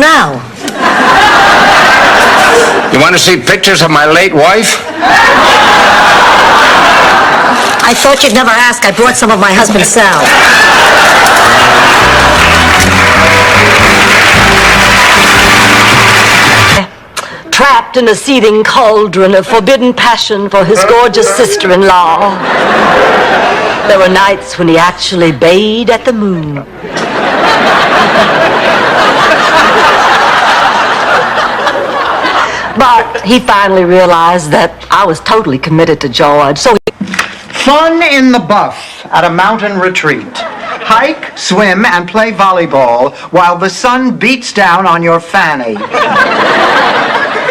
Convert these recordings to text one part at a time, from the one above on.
now? You want to see pictures of my late wife? I thought you'd never ask. I brought some of my husband's salve. Trapped in a seething cauldron of forbidden passion for his gorgeous sister-in-law. There were nights when he actually bayed at the moon. But he finally realized that I was totally committed to George, so Fun in the buff at a mountain retreat. Hike, swim, and play volleyball while the sun beats down on your fanny.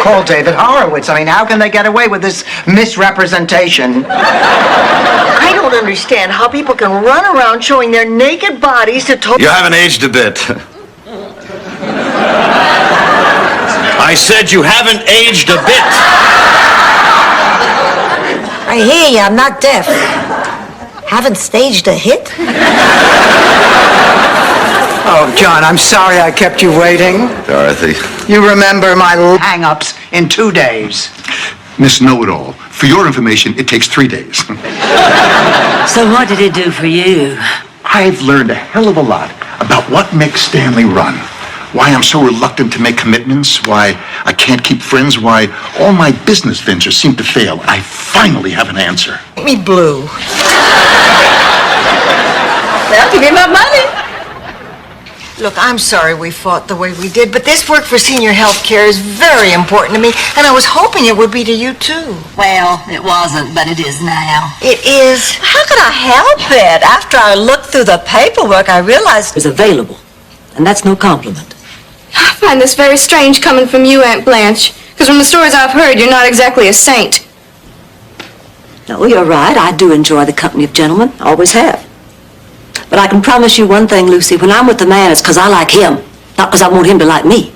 Call David Horowitz. I mean, how can they get away with this misrepresentation? I don't understand how people can run around showing their naked bodies to You haven't aged a bit. I said you haven't aged a bit. I hear you. I'm not deaf. Haven't staged a hit? Oh, John, I'm sorry I kept you waiting. Dorothy. You remember my hang-ups in 2 days. Miss Know-It-All, for your information, it takes 3 days. So what did it do for you? I've learned a hell of a lot about what makes Stanley run. Why I'm so reluctant to make commitments, why I can't keep friends, why all my business ventures seem to fail. I finally have an answer. make me blue. Well, give me my money. Look, I'm sorry we fought the way we did, but this work for senior health care is very important to me, and I was hoping it would be to you, too. Well, it wasn't, but it is now. It is. How could I help it? After I looked through the paperwork, I realized it was available. And that's no compliment. I find this very strange coming from you, Aunt Blanche, because from the stories I've heard, you're not exactly a saint. No, you're right. I do enjoy the company of gentlemen. Always have. But I can promise you one thing, Lucy. When I'm with the man, it's because I like him, not because I want him to like me.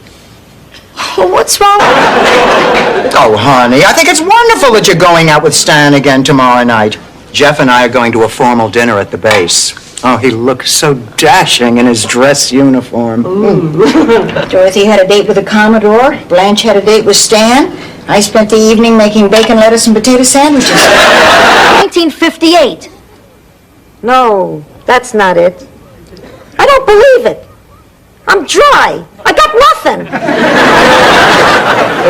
Well, what's wrong? Oh, honey, I think it's wonderful that you're going out with Stan again tomorrow night. Jeff and I are going to a formal dinner at the base. Oh, he looks so dashing in his dress uniform. Dorothy had a date with the Commodore. Blanche had a date with Stan. I spent the evening making bacon, lettuce, and potato sandwiches. 1958. No, that's not it. I don't believe it. I'm dry. I got nothing.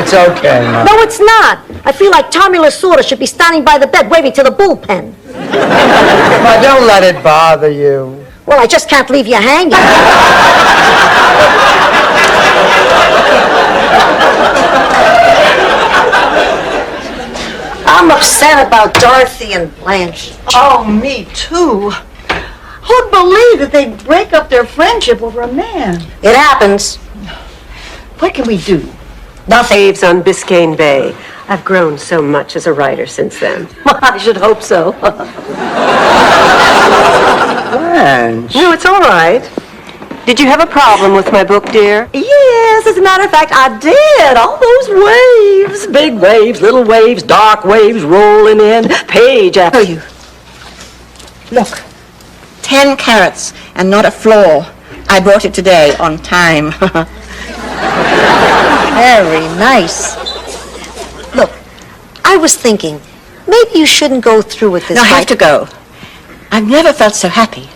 It's okay, Mom. No, it's not. I feel like Tommy Lasorda should be standing by the bed waving to the bullpen. But don't let it bother you. Well, I just can't leave you hanging. I'm upset about Dorothy and Blanche. Oh, me too. Who'd believe that they'd break up their friendship over a man? It happens. What can we do? Nothing. Waves on Biscayne Bay. I've grown so much as a writer since then. I should hope so. Blanche. No, it's all right. Did you have a problem with my book, dear? Yes, as a matter of fact, I did. All those waves. Big waves, little waves, dark waves rolling in. Page after you. Look, 10 carats and not a flaw. I brought it today on time. Very nice. Look, I was thinking, maybe you shouldn't go through with this No, I have fight. to go. I've never felt so happy.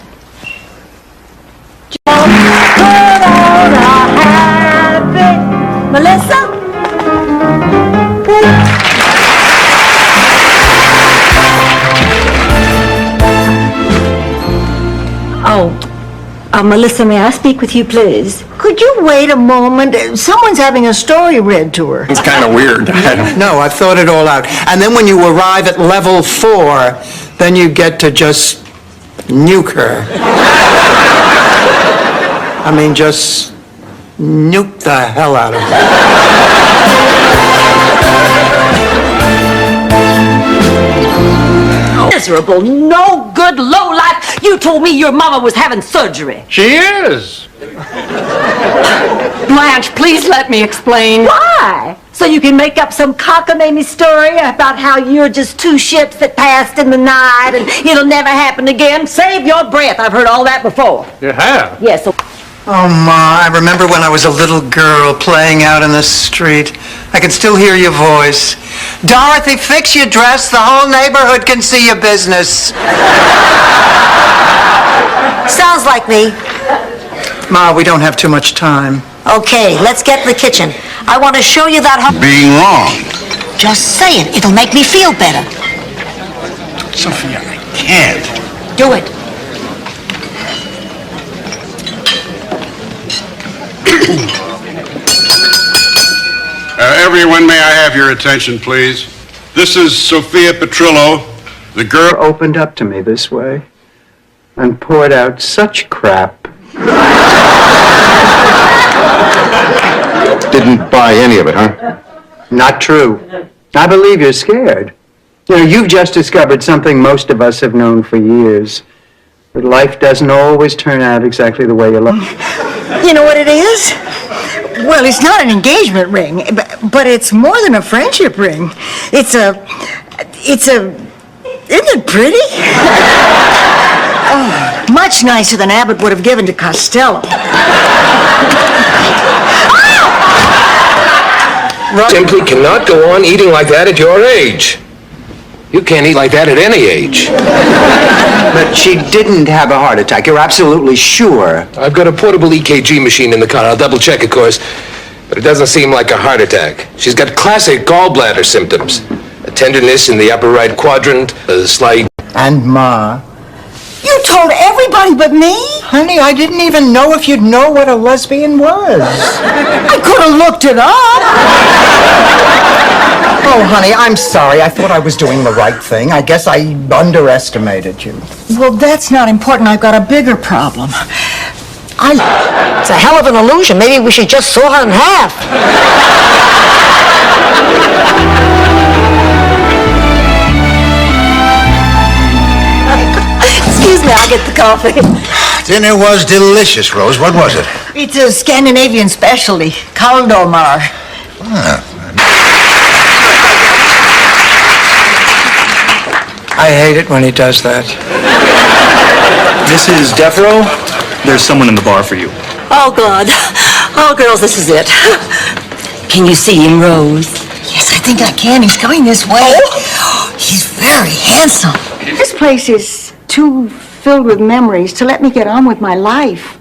Melissa? Melissa, may I speak with you, please? Could you wait a moment? Someone's having a story read to her. It's kind of weird. No, I've thought it all out. And then when you arrive at level 4, then you get to just nuke her. I mean, just nuke the hell out of her. Miserable, no good, low life. You told me your mama was having surgery. She is. Blanche, please let me explain. Why? So you can make up some cockamamie story about how you're just two ships that passed in the night and it'll never happen again? Save your breath. I've heard all that before. You have? Yes. So Oh, Ma, I remember when I was a little girl playing out in the street. I can still hear your voice. Dorothy, fix your dress. The whole neighborhood can see your business. Sounds like me. Ma, we don't have too much time. Okay, let's get in the kitchen. I want to show you that... Being wrong. Just say it. It'll make me feel better. Sophia, I can't. Do it. Everyone, may I have your attention, please? This is Sophia Petrillo, the girl... Opened up to me this way and poured out such crap. Didn't buy any of it, huh? Not true. I believe you're scared. You know, you've just discovered something most of us have known for years. That life doesn't always turn out exactly the way you like. You know what it is? Well, it's not an engagement ring, but it's more than a friendship ring. Isn't it pretty? Oh, much nicer than Abbott would have given to Costello. Simply cannot go on eating like that at your age. You can't eat like that at any age. But she didn't have a heart attack. You're absolutely sure. I've got a portable EKG machine in the car. I'll double check, of course. But it doesn't seem like a heart attack. She's got classic gallbladder symptoms. A tenderness in the upper right quadrant, a slight... And Ma. You told everybody but me? Honey, I didn't even know if you'd know what a lesbian was. I could have looked it up. Oh, honey, I'm sorry. I thought I was doing the right thing. I guess I underestimated you. Well, that's not important. I've got a bigger problem. It's a hell of an illusion. Maybe we should just saw her in half. Excuse me, I'll get the coffee. Dinner was delicious, Rose. What was it? It's a Scandinavian specialty, Kaldormar. I hate it when he does that. Mrs. Devereaux, there's someone in the bar for you. Oh, God. Oh, girls, this is it. Can you see him, Rose? Yes, I think I can. He's coming this way. Oh, he's very handsome. This place is too filled with memories to let me get on with my life.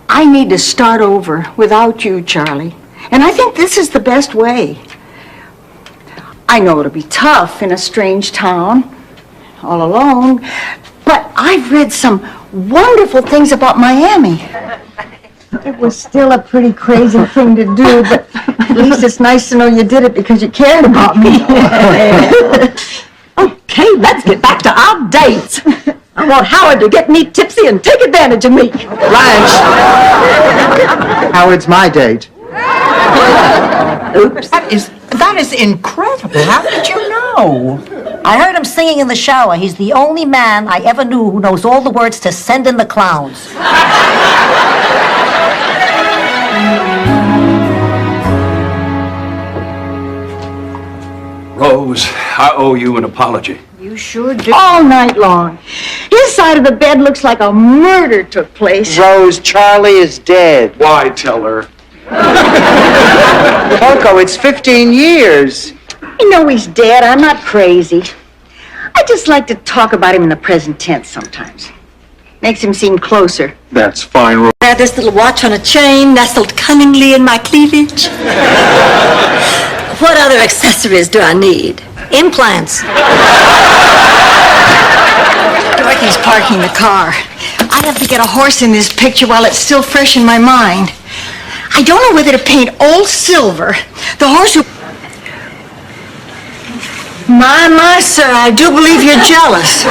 I need to start over without you, Charlie. And I think this is the best way. I know it'll be tough in a strange town, all alone, but I've read some wonderful things about Miami. It was still a pretty crazy thing to do, but at least it's nice to know you did it because you cared about me. Okay, let's get back to our dates. I want Howard to get me tipsy and take advantage of me. Blanche! Howard's my date. Oops. That is incredible. How did you know? I heard him singing in the shower. He's the only man I ever knew who knows all the words to Send in the Clowns. Rose, I owe you an apology. You sure do. All night long. His side of the bed looks like a murder took place. Rose, Charlie is dead. Why tell her? Coco, it's 15 years. I know he's dead. I'm not crazy. I just like to talk about him in the present tense sometimes. Makes him seem closer. That's fine, Rose. I have this little watch on a chain nestled cunningly in my cleavage. What other accessories do I need? Implants. Dorothy's parking the car. I have to get a horse in this picture while it's still fresh in my mind. I don't know whether to paint old Silver, the horse who... My, sir, I do believe you're jealous.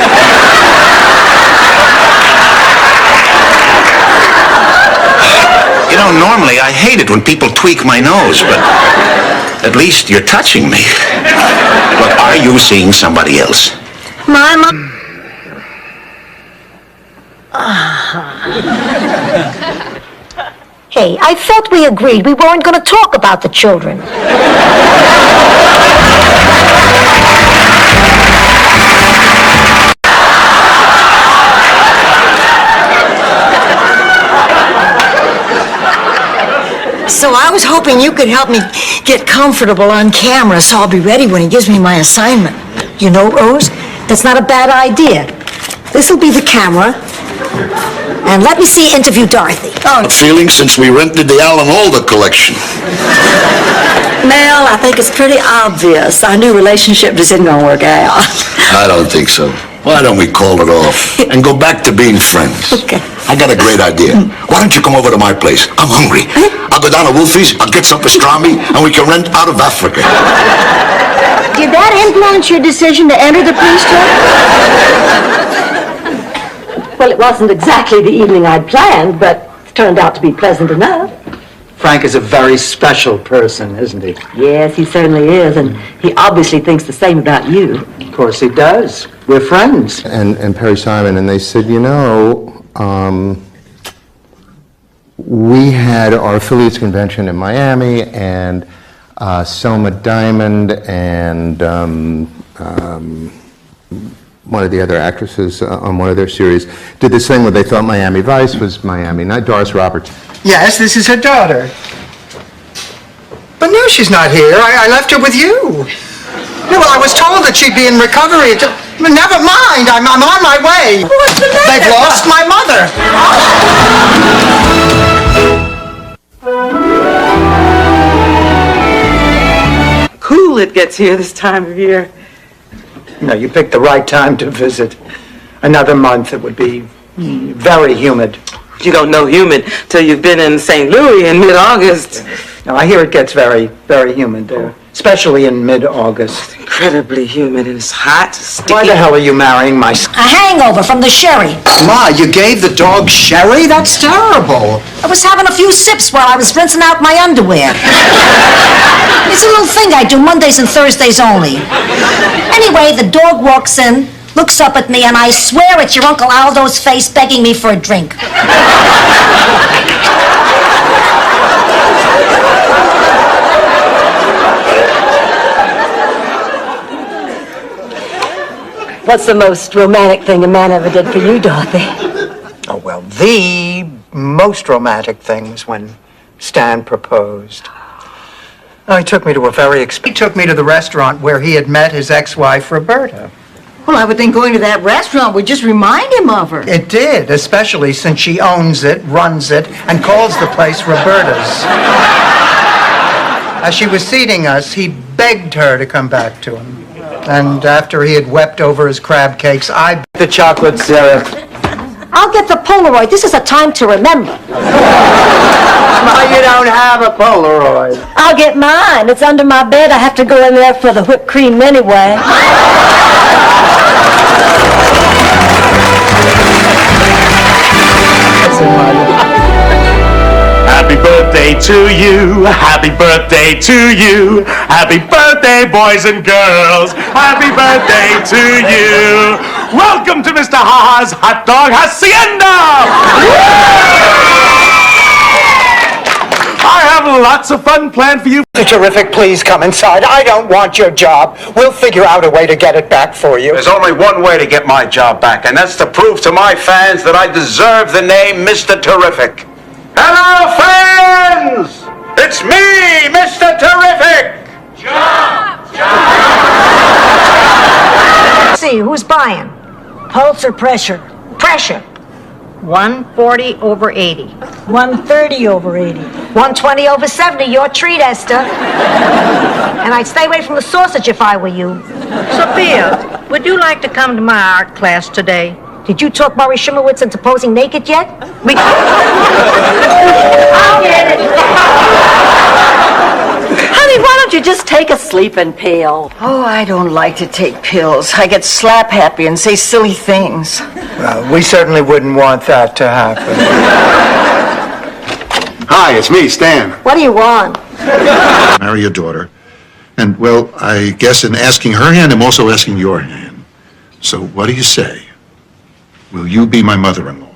You know, normally I hate it when people tweak my nose, but at least you're touching me. Look, are you seeing somebody else? My... Hey, I thought we agreed we weren't going to talk about the children. So I was hoping you could help me get comfortable on camera so I'll be ready when he gives me my assignment. You know, Rose, that's not a bad idea. This'll be the camera. And let me see interview Dorothy. A feeling since we rented the Alan Alda collection. Mel, I think it's pretty obvious our new relationship just isn't gonna work out. I don't think so. Why don't we call it off and go back to being friends? Okay. I got a great idea. Why don't you come over to my place? I'm hungry. I'll go down to Wolfie's, I'll get some pastrami, and we can rent out of Africa. Did that influence your decision to enter the priesthood? Well, it wasn't exactly the evening I'd planned, but it turned out to be pleasant enough. Frank is a very special person, isn't he? Yes, he certainly is, and he obviously thinks the same about you. Of course he does. We're friends. And Perry Simon, and they said, you know, we had our affiliates convention in Miami, and Selma Diamond and one of the other actresses on one of their series did this thing where they thought Miami Vice was Miami, not Doris Roberts. Yes, this is her daughter. But no, she's not here. I left her with you. No, well, I was told that she'd be in recovery. Never mind, I'm on my way. What's the matter? They've lost my mother. Cool it gets here this time of year. No, you picked the right time to visit. Another month, it would be very humid. You don't know humid till you've been in St. Louis in mid-August. No, I hear it gets very, very humid there, especially in mid-August. Incredibly humid and it's hot, sticky. Why the hell are you marrying my... A hangover from the sherry. Ma, you gave the dog sherry? That's terrible. I was having a few sips while I was rinsing out my underwear. It's a little thing I do Mondays and Thursdays only. Anyway, the dog walks in, looks up at me, and I swear it's your Uncle Aldo's face begging me for a drink. What's the most romantic thing a man ever did for you, Dorothy? Oh, well, the most romantic thing was when Stan proposed. Oh, he took me to he took me to the restaurant where he had met his ex-wife, Roberta. Well, I would think going to that restaurant would just remind him of her. It did, especially since she owns it, runs it, and calls the place Roberta's. As she was seating us, he begged her to come back to him. And after he had wept over his crab cakes, I begged the chocolate syrup. I'll get the Polaroid. This is a time to remember. Ma, you don't have a Polaroid. I'll get mine. It's under my bed. I have to go in there for the whipped cream anyway. Happy birthday to you, happy birthday to you, happy birthday boys and girls, happy birthday to you. Welcome to Mr. Ha-Ha's Hot Dog Hacienda! I have lots of fun planned for you. Mr. Terrific, please come inside. I don't want your job. We'll figure out a way to get it back for you. There's only one way to get my job back, and that's to prove to my fans that I deserve the name Mr. Terrific. Hello, fans! It's me, Mr. Terrific! Let's see, who's buying? Pulse or pressure? Pressure. 140 over 80. 130 over 80. 120 over 70. Your treat, Esther. And I'd stay away from the sausage if I were you. Sophia, would you like to come to my art class today? Did you talk Murray Shimowitz into posing naked yet? I'll get it. Honey, why don't you just take a sleeping pill? Oh, I don't like to take pills. I get slap happy and say silly things. Well, we certainly wouldn't want that to happen. Hi, it's me, Stan. What do you want? Marry your daughter. And, well, I guess in asking her hand, I'm also asking your hand. So what do you say? Will you be my mother-in-law?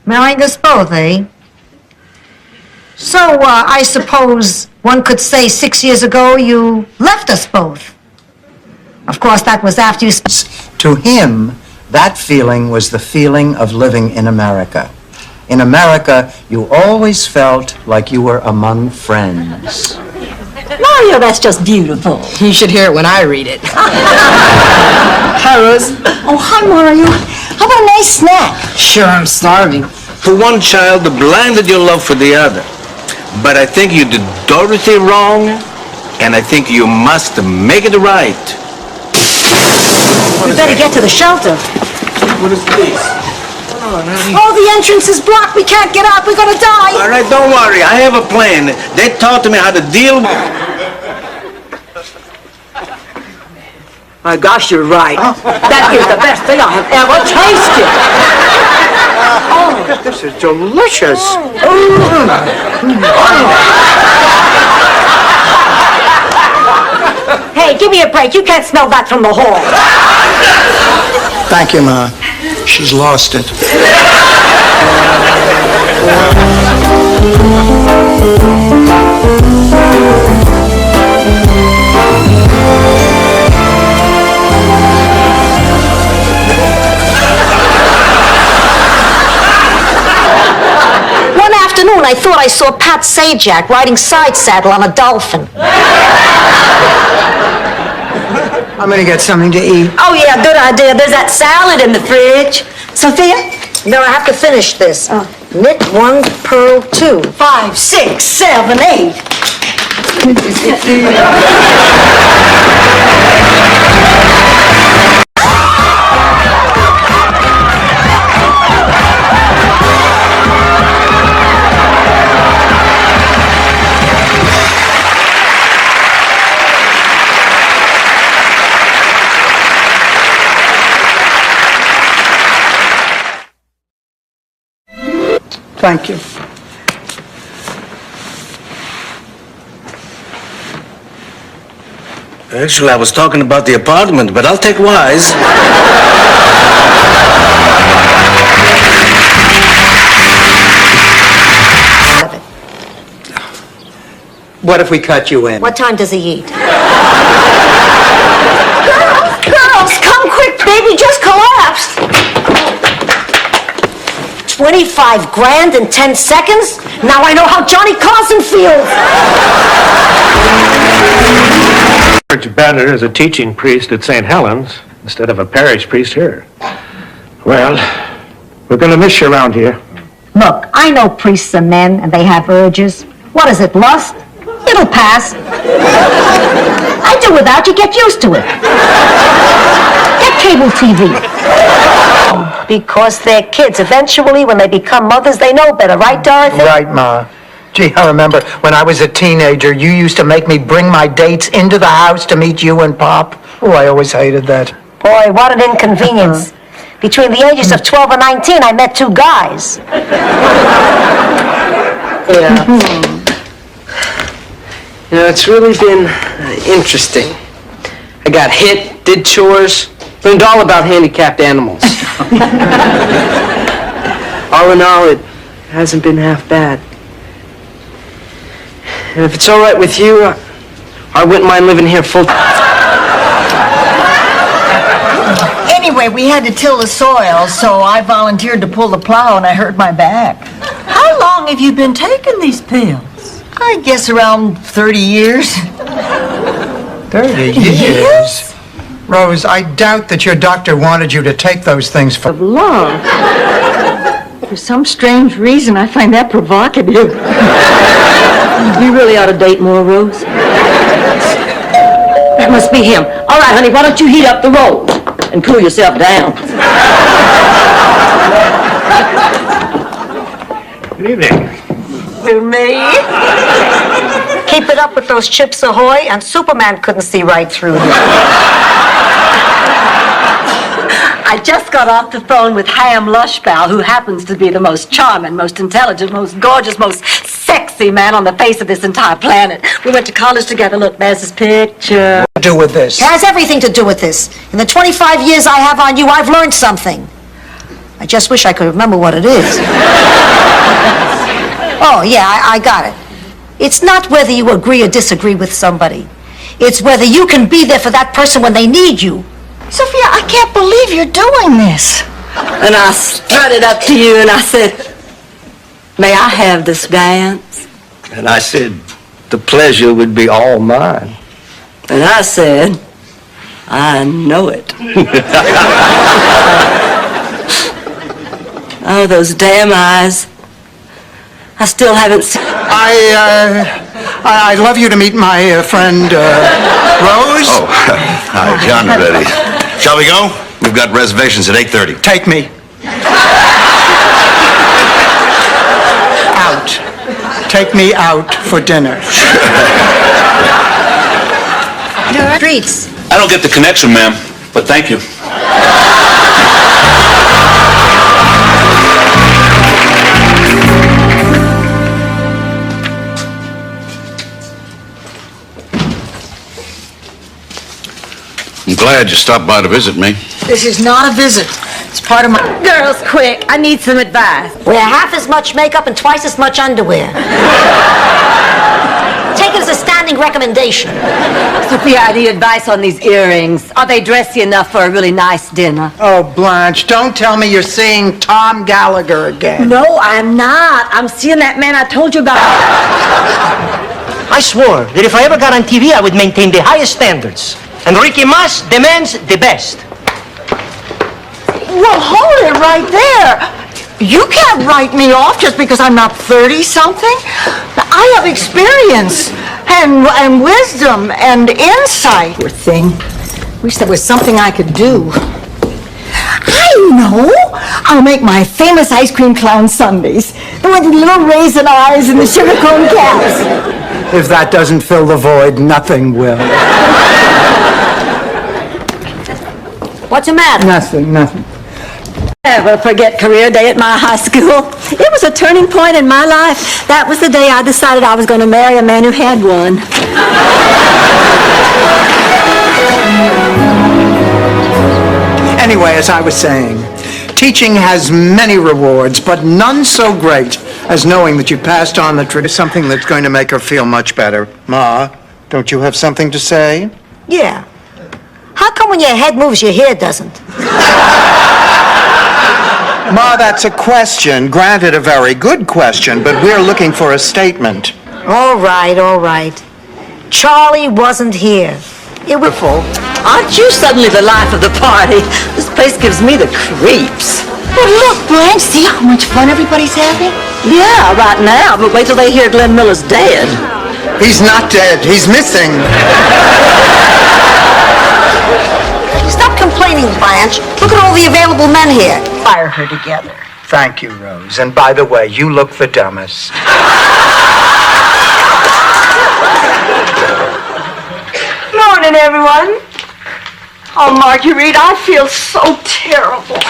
Marrying us both, eh? So, I suppose one could say 6 years ago you left us both. Of course, that was after you... To him, that feeling was the feeling of living in America. In America, you always felt like you were among friends. Mario, that's just beautiful. You should hear it when I read it. Hi, Rose. Oh, hi, Mario. How about a nice snack? Sure, I'm starving. For one child, blinded your love for the other. But I think you did Dorothy wrong, and I think you must make it right. We better get to the shelter. What is this? Oh, the entrance is blocked. We can't get out. We're gonna die. All right, don't worry. I have a plan. They taught me how to deal with... My gosh, you're right. That is the best thing I have ever tasted. Oh, this is delicious. Hey, give me a break. You can't smell that from the hall. Thank you, Ma. She's lost it. One afternoon, I thought I saw Pat Sajak riding side saddle on a dolphin. I'm gonna get something to eat. Oh, yeah, good idea. There's that salad in the fridge. Sophia? No, I have to finish this. Knit 1, purl 2. 5, 6, 7, 8. Thank you. Actually, I was talking about the apartment, but I'll take Wise. What if we cut you in? What time does he eat? Girls, come quick, baby just collapsed. 25 grand in 10 seconds? Now I know how Johnny Carson feels. It's better as a teaching priest at St. Helens instead of a parish priest here. Well, we're going to miss you around here. Look, I know priests are men and they have urges. What is it, lust? It'll pass. I do without you. Get used to it. Get cable TV. Because they're kids. Eventually, when they become mothers, they know better. Right, Dorothy? Right, Ma. Gee, I remember when I was a teenager, you used to make me bring my dates into the house to meet you and Pop. Oh, I always hated that. Boy, what an inconvenience. Between the ages of 12 and 19, I met 2 guys. Yeah. You know, it's really been interesting. I got hit, did chores, learned all about handicapped animals. All in all, it hasn't been half bad. And if it's all right with you, I wouldn't mind living here full time. Anyway, we had to till the soil, so I volunteered to pull the plow and I hurt my back. How long have you been taking these pills? I guess around 30 years. 30 years? Rose, I doubt that your doctor wanted you to take those things for love. For some strange reason, I find that provocative. You really ought to date more, Rose. That must be him. All right, honey, why don't you heat up the roll and cool yourself down? Good evening. With me? Keep it up with those Chips Ahoy, and Superman couldn't see right through them. I just got off the phone with Ham Lushbow, who happens to be the most charming, most intelligent, most gorgeous, most sexy man on the face of this entire planet. We went to college together. Look, there's his picture. What to do with this? It has everything to do with this. In the 25 years I have on you, I've learned something. I just wish I could remember what it is. Oh, yeah, I got it. It's not whether you agree or disagree with somebody. It's whether you can be there for that person when they need you. Sophia, I can't believe you're doing this. And I strutted up to you and I said, May I have this dance? And I said, the pleasure would be all mine. And I said, I know it. Oh, those damn eyes. I still haven't seen... I'd love you to meet my friend, Rose. Oh, hi, John, ready. Shall we go? We've got reservations at 8:30. Take me. Out. Take me out for dinner. Streets. I don't get the connection, ma'am, but thank you. I'm glad you stopped by to visit me. This is not a visit. It's part of my... Girls, quick, I need some advice. Wear half as much makeup and twice as much underwear. Take it as a standing recommendation. Sophia, I need advice on these earrings. Are they dressy enough for a really nice dinner? Oh, Blanche, don't tell me you're seeing Tom Gallagher again. No, I'm not. I'm seeing that man I told you about. I swore that if I ever got on TV, I would maintain the highest standards. And Ricky Mas demands the best. Well, hold it right there. You can't write me off just because I'm not 30-something. I have experience and wisdom and insight. Poor thing. Wish there was something I could do. I know. I'll make my famous ice cream clown sundaes. The one with the little raisin eyes and the sugar cone caps. If that doesn't fill the void, nothing will. What's the matter? Nothing. Never forget career day at my high school. It was a turning point in my life. That was the day I decided I was going to marry a man who had one. Anyway, as I was saying, teaching has many rewards, but none so great as knowing that you passed on the tradition. Something that's going to make her feel much better. Ma, don't you have something to say? Yeah. How come when your head moves, your hair doesn't? Ma, that's a question. Granted, a very good question, but we're looking for a statement. All right. Charlie wasn't here. It was full. Aren't you suddenly the life of the party? This place gives me the creeps. But look, Blanche, see how much fun everybody's having? Yeah, right now, but wait till they hear Glenn Miller's dead. He's not dead. He's missing. Stop complaining, Blanche. Look at all the available men here. Fire her together. Thank you, Rose. And by the way, you look the dumbest. Morning, everyone. Oh, Marguerite, I feel so terrible.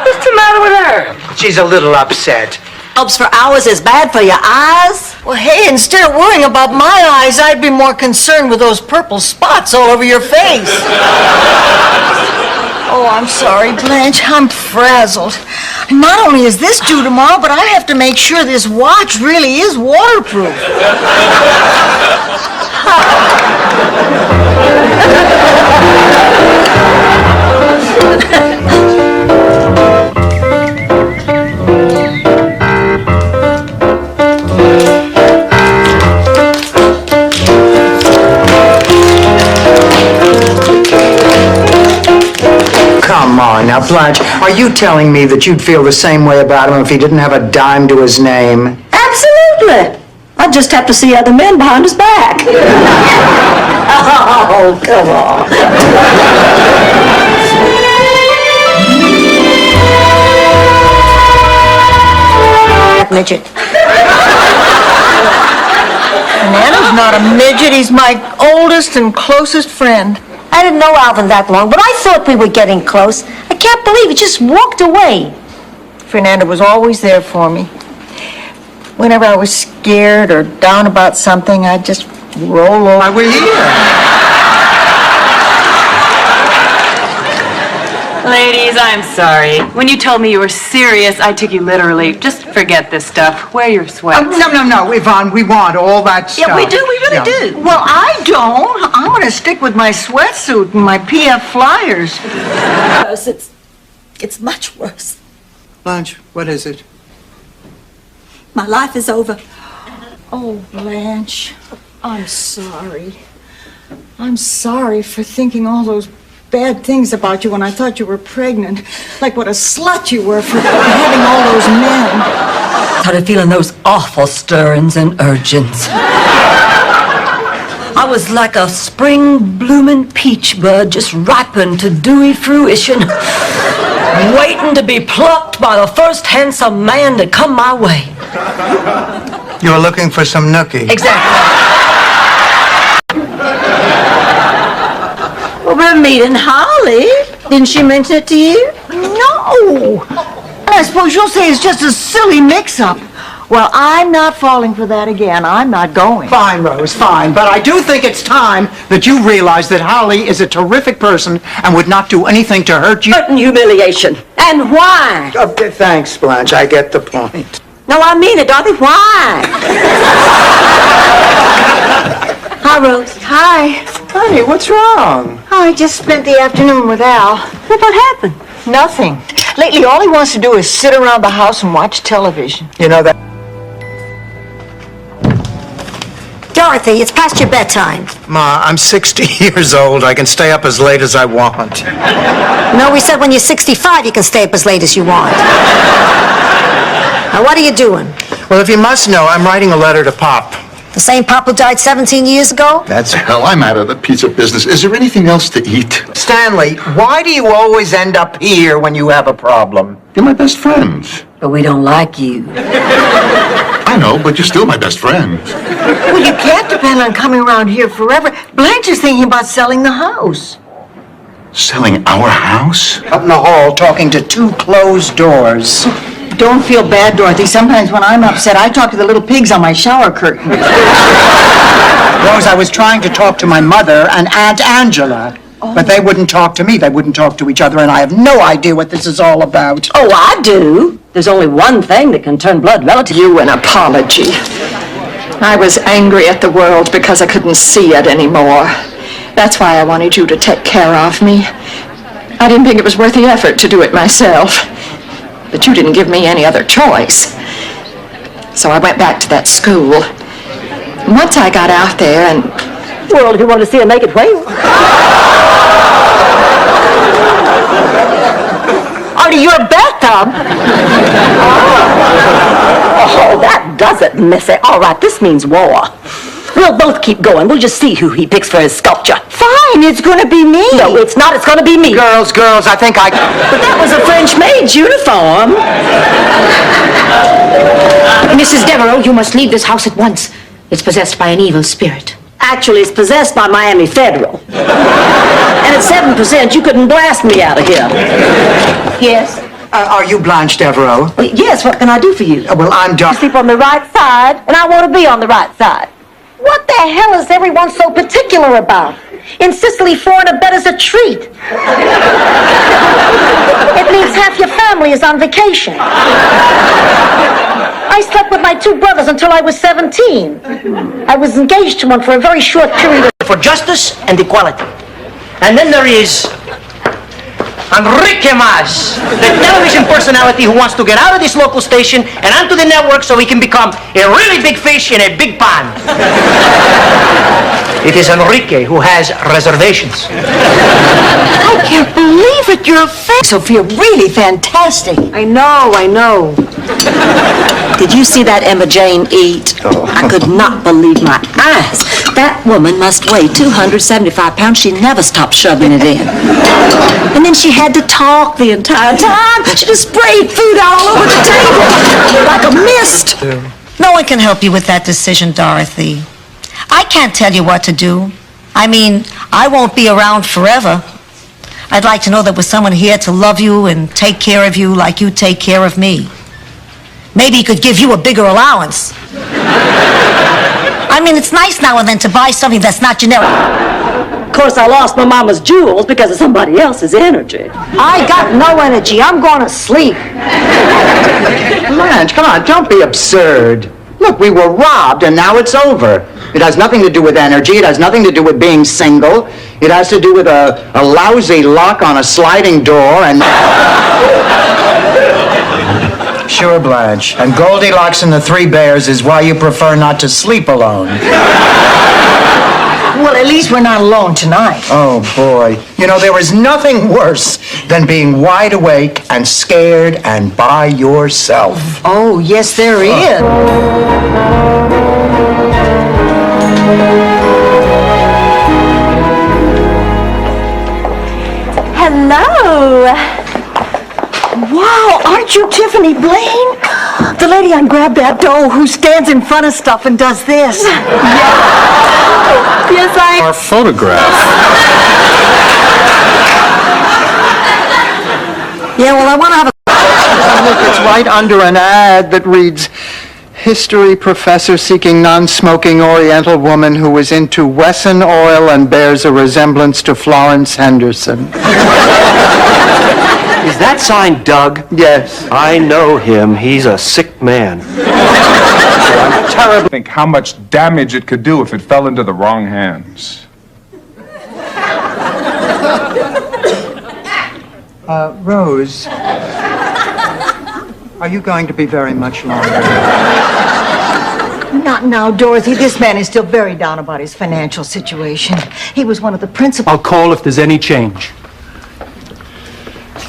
What's the matter with her? She's a little upset. Helps for hours is bad for your eyes. Well, hey, instead of worrying about my eyes, I'd be more concerned with those purple spots all over your face. Oh, I'm sorry, Blanche. I'm frazzled. Not only is this due tomorrow, but I have to make sure this watch really is waterproof. Come on now, Blanche. Are you telling me that you'd feel the same way about him if he didn't have a dime to his name? Absolutely. I just have to see other men behind his back. Oh, come on. Midget. Fernando's not a midget. He's my oldest and closest friend. I didn't know Alvin that long, but I thought we were getting close. I can't believe he just walked away. Fernando was always there for me. Whenever I was scared or down about something, I'd just roll over. Why, we're here. Ladies, I'm sorry. When you told me you were serious, I took you literally. Just forget this stuff. Wear your sweats. No, Yvonne, we want all that stuff. Yeah, we do. We really do. Well, I don't. I'm going to stick with my sweatsuit and my PF flyers. It's much worse. Blanche, what is it? My life is over. Oh, Blanche, I'm sorry. I'm sorry for thinking all those bad things about you when I thought you were pregnant. Like what a slut you were for having all those men. Started feeling those awful stirrings and urgings. I was like a spring blooming peach bud just ripened to dewy fruition, waiting to be plucked by the first handsome man to come my way. You were looking for some nookie. Exactly. Well, we're meeting Holly. Didn't she mention it to you? No. I suppose you'll say it's just a silly mix-up. Well, I'm not falling for that again. I'm not going. Fine, Rose, fine. But I do think it's time that you realize that Holly is a terrific person and would not do anything to hurt you. Certain humiliation. And why? Okay, thanks, Blanche. I get the point. No, I mean it, Dorothy. Why? Hi, Rose. Hi. Honey, what's wrong? Oh, I just spent the afternoon with Al. What happened? Nothing. Lately, all he wants to do is sit around the house and watch television. You know that... Dorothy, it's past your bedtime. Ma, I'm 60 years old. I can stay up as late as I want. No, we said when you're 65, you can stay up as late as you want. Now, what are you doing? Well, if you must know, I'm writing a letter to Pop. The same Pop who died 17 years ago? That's hell. I'm out of the pizza business. Is there anything else to eat? Stanley, why do you always end up here when you have a problem? You're my best friend. But we don't like you. I know, but you're still my best friend. Well, you can't depend on coming around here forever. Blanche is thinking about selling the house. Selling our house? Up in the hall, talking to two closed doors. Don't feel bad, Dorothy. Sometimes when I'm upset, I talk to the little pigs on my shower curtain. Rose, I was trying to talk to my mother and Aunt Angela, but they wouldn't talk to me. They wouldn't talk to each other, and I have no idea what this is all about. Oh, I do. There's only one thing that can turn blood relative. You an apology. I was angry at the world because I couldn't see it anymore. That's why I wanted you to take care of me. I didn't think it was worth the effort to do it myself. But you didn't give me any other choice. So I went back to that school. And once I got out there and... Well, if you want to see a naked whale. Artie, you're a bathtub. Oh, that does it, Missy. All right, this means war. We'll both keep going. We'll just see who he picks for his sculpture. Fine, it's going to be me. No, it's not. It's going to be me. Girls, I think I... But that was a French maid's uniform. Mrs. Devereaux, you must leave this house at once. It's possessed by an evil spirit. Actually, it's possessed by Miami Federal. And at 7%, you couldn't blast me out of here. Yes? Are you Blanche Devereaux? Well, yes, what can I do for you? Well, I'm You sleep on the right side, and I want to be on the right side. What the hell is everyone so particular about? In Sicily, foreign a bed is a treat. It means half your family is on vacation. I slept with my two brothers until I was 17. I was engaged to one for a very short period. For justice and equality. And then there is Enrique Mas, the television personality who wants to get out of this local station and onto the network so he can become a really big fish in a big pond. It is Enrique who has reservations. I can't believe it. You're a fan. Sophia, really fantastic. I know. Did you see that Emma Jane eat? Oh. I could not believe my eyes. That woman must weigh 275 pounds. She never stopped shoving it in. And then she had to talk the entire time. She just sprayed food all over the table like a mist. No one can help you with that decision, Dorothy. I can't tell you what to do. I mean, I won't be around forever. I'd like to know there was someone here to love you and take care of you like you take care of me. Maybe he could give you a bigger allowance. I mean, it's nice now and then to buy something that's not generic. Of course, I lost my mama's jewels because of somebody else's energy. I got no energy. I'm going to sleep. Blanche, come on, don't be absurd. Look, we were robbed and now it's over. It has nothing to do with energy. It has nothing to do with being single. It has to do with a lousy lock on a sliding door and... Sure, Blanche. And Goldilocks and the Three Bears is why you prefer not to sleep alone. Well, at least we're not alone tonight. Oh, boy. You know, there is nothing worse than being wide awake and scared and by yourself. Oh, yes, there is. Hello. Wow, aren't you Tiffany Blaine? The lady on Grab That Dough who stands in front of stuff and does this. Yes, I... Our photograph. Yeah, well, I want to have a... Look, it's right under an ad that reads, History professor seeking non-smoking Oriental woman who is into Wesson oil and bears a resemblance to Florence Henderson. Is that sign Doug? Yes. I know him. He's a sick man. I'm terrible. Think how much damage it could do if it fell into the wrong hands. Rose, are you going to be very much longer? Not now, Dorothy. This man is still very down about his financial situation. He was one of the principal... I'll call if there's any change.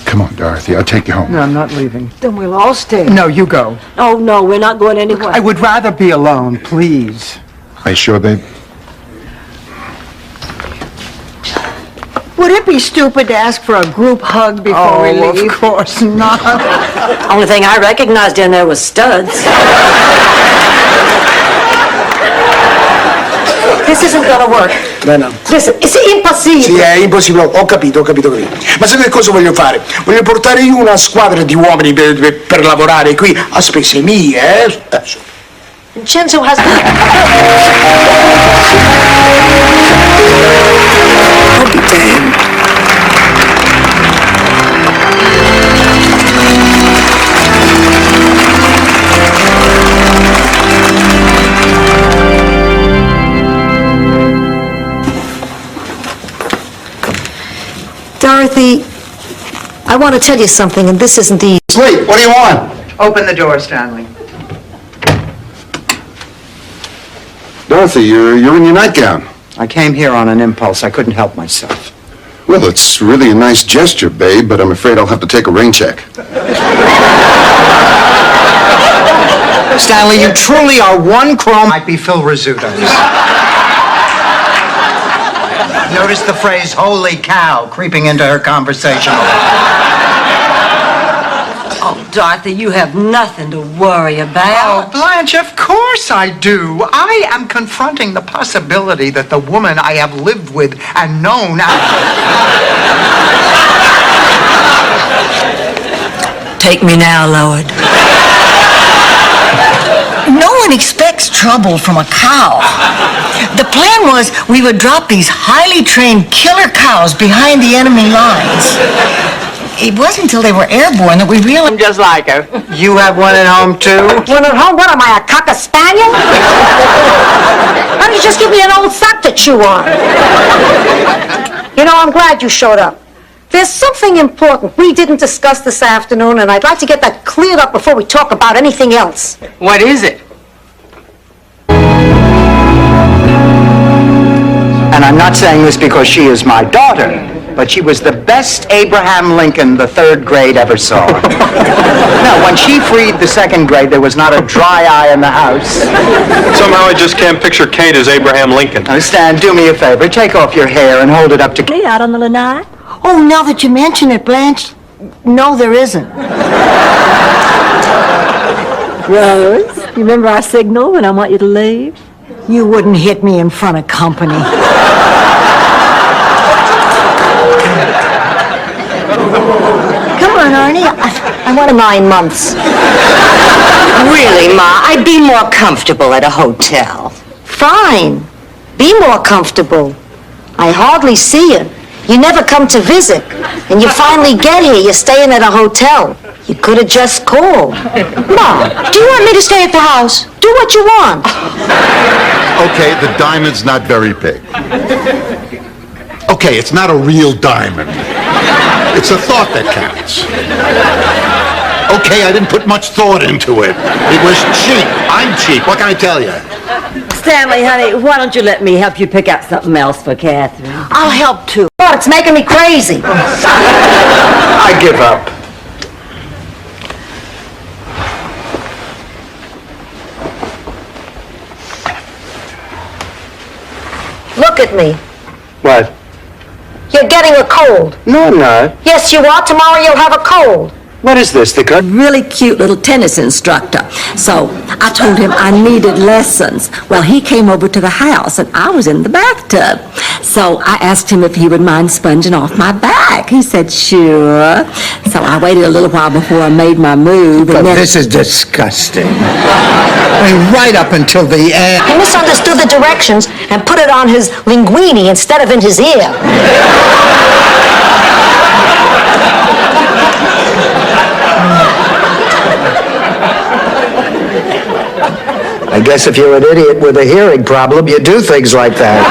Come on, Dorothy, I'll take you home. No, I'm not leaving. Then we'll all stay. No, you go. Oh, no, we're not going anywhere. I would rather be alone, please. Are you sure, babe? Would it be stupid to ask for a group hug before we leave? Of course not. Only thing I recognized in there was studs. This isn't gonna work. No. Listen, it's impossibile. Sì, è impossibile. Ho capito. Ma sai che cosa voglio fare? Voglio portare io una squadra di uomini per lavorare qui a spese mie, eh? Vincenzo has... I'll be damned. Dorothy, I want to tell you something, and this isn't the... Sleep, what do you want? Open the door, Stanley. Dorothy, you're in your nightgown. I came here on an impulse. I couldn't help myself. Well, it's really a nice gesture, babe, but I'm afraid I'll have to take a rain check. Stanley, you truly are one chrome... Might be Phil Rizzuto's. Notice the phrase, holy cow, creeping into her conversation. Oh, Dorothy, you have nothing to worry about. Oh, Blanche, of course I do. I am confronting the possibility that the woman I have lived with and known... Take me now, Lord. No one expects trouble from a cow. The plan was we would drop these highly trained killer cows behind the enemy lines. It wasn't until they were airborne that we realized... Just like her. You have one at home, too? One at home? What am I, a cocker spaniel? Why don't you just give me an old sock to chew on? You know, I'm glad you showed up. There's something important we didn't discuss this afternoon, and I'd like to get that cleared up before we talk about anything else. What is it? And I'm not saying this because she is my daughter, but she was the best Abraham Lincoln the third grade ever saw. Now, when she freed the second grade, there was not a dry eye in the house. Somehow I just can't picture Kate as Abraham Lincoln. Now, Stan, do me a favor. Take off your hair and hold it up to... Me out on the lanai? Oh, now that you mention it, Blanche, no, there isn't. Rose, you remember our signal when I want you to leave? You wouldn't hit me in front of company. Come on, Arnie. I want 9 months. Really, Ma, I'd be more comfortable at a hotel. Fine. Be more comfortable. I hardly see you. You never come to visit. And you finally get here, you're staying at a hotel. You could have just called. Mom, do you want me to stay at the house? Do what you want. Okay, the diamond's not very big. Okay, it's not a real diamond. It's a thought that counts. Okay, I didn't put much thought into it. It was cheap. I'm cheap. What can I tell you? Stanley, honey, why don't you let me help you pick out something else for Catherine? I'll help too. God, it's making me crazy. I give up. Look at me. What? You're getting a cold. No, I'm not. Yes, you are. Tomorrow you'll have a cold. What is this, the cut? Really cute little tennis instructor. So I told him I needed lessons. Well, he came over to the house and I was in the bathtub. So I asked him if he would mind sponging off my back. He said, sure. So I waited a little while before I made my move. But And then this is disgusting. I mean, right up until the end. He misunderstood the directions and put it on his linguine instead of in his ear. I guess if you're an idiot with a hearing problem, you do things like that.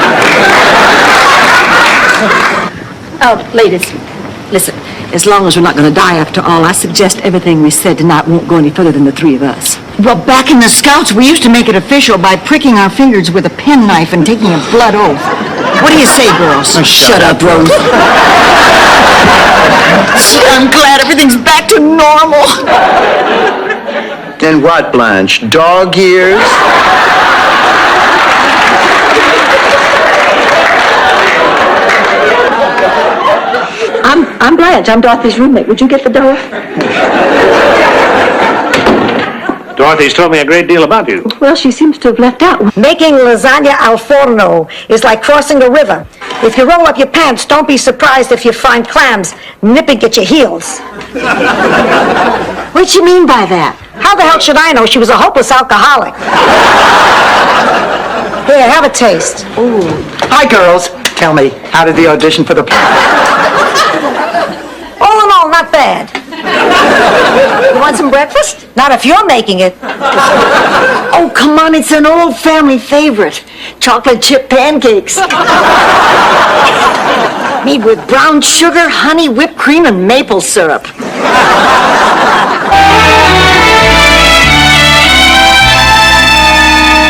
Oh, ladies, listen. As long as we're not going to die after all, I suggest everything we said tonight won't go any further than the three of us. Well, back in the Scouts, we used to make it official by pricking our fingers with a penknife and taking a blood oath. What do you say, girls? Shut up, Rose. Gee, I'm glad everything's back to normal. Then what, Blanche? Dog years? I'm Blanche. I'm Dorothy's roommate. Would you get the door? Dorothy's told me a great deal about you. Well, she seems to have left out. Making lasagna al forno is like crossing a river. If you roll up your pants, don't be surprised if you find clams nipping at your heels. What'd she mean by that? How the hell should I know? She was a hopeless alcoholic. Here, have a taste. Ooh. Hi, girls. Tell me, how did the audition for the... All in all, not bad. You want some breakfast? Not if you're making it. Oh, come on, it's an old family favorite. Chocolate chip pancakes. Made with brown sugar, honey, whipped cream, and maple syrup.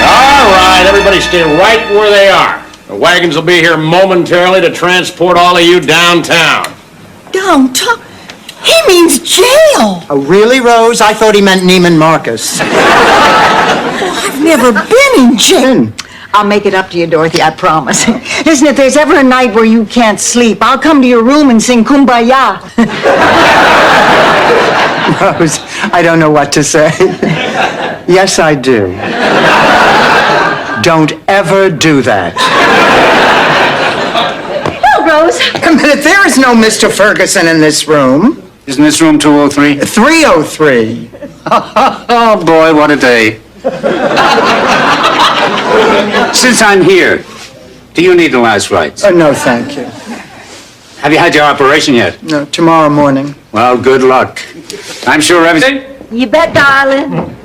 All right, everybody stay right where they are. The wagons will be here momentarily to transport all of you downtown. Downtown? He means jail. Oh, really, Rose? I thought he meant Neiman Marcus. I've never been in jail. I'll make it up to you, Dorothy, I promise. Listen, if there's ever a night where you can't sleep, I'll come to your room and sing Kumbaya. Rose, I don't know what to say. Yes, I do. Don't ever do that. Well, Rose. A minute, there is no Mr. Ferguson in this room. Isn't this room 203? 303. Oh, boy, what a day. Since I'm here, do you need the last rites? No, thank you. Have you had your operation yet? No, tomorrow morning. Well, good luck. I'm sure everything... You bet, darling.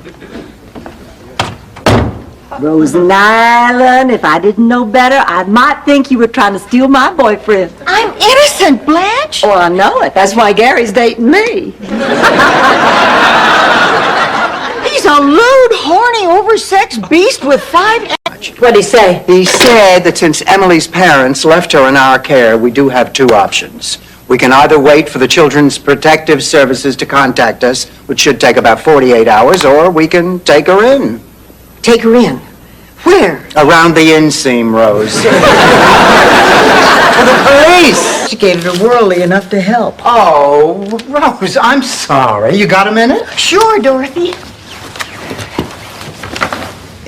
Rose Nyland, if I didn't know better, I might think you were trying to steal my boyfriend. I'm innocent, Blanche. Oh, I know it. That's why Gary's dating me. He's a lewd, horny, oversexed beast with 5... What'd he say? He said that since Emily's parents left her in our care, we do have two options. We can either wait for the Children's Protective Services to contact us, which should take about 48 hours, or we can take her in. Take her in? Where? Around the inseam, Rose. For the police! Educated or worldly enough to help. Oh, Rose, I'm sorry. You got a minute? Sure, Dorothy.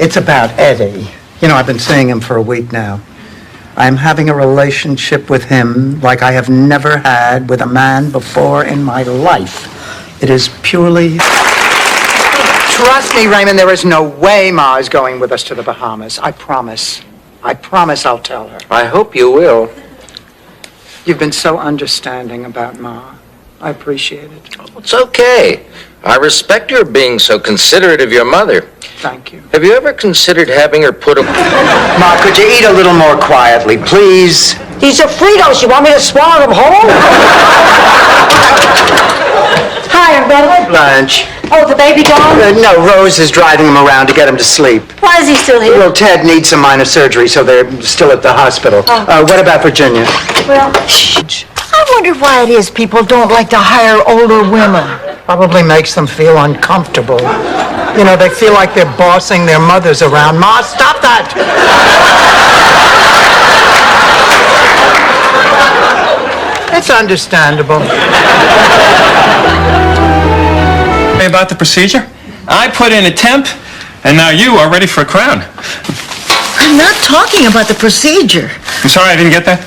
It's about Eddie. You know, I've been seeing him for a week now. I'm having a relationship with him like I have never had with a man before in my life. It is purely... Trust me, Raymond, there is no way Ma is going with us to the Bahamas. I promise. I promise I'll tell her. I hope you will. You've been so understanding about Ma. I appreciate it. It's okay. I respect your being so considerate of your mother. Thank you. Have you ever considered having her put a... Ma, could you eat a little more quietly, please? These are Fritos. You want me to swallow them whole? Hi, Hi, Arabella. Blanche. Oh, the baby gone? No, Rose is driving him around to get him to sleep. Why is he still here? Well, Ted needs some minor surgery, so they're still at the hospital. What about Virginia? Well, I wonder why it is people don't like to hire older women. Probably makes them feel uncomfortable. You know, they feel like they're bossing their mothers around. Ma, stop that! It's understandable. About the procedure? I put in a temp, and now you are ready for a crown. I'm not talking about the procedure. I'm sorry, I didn't get that.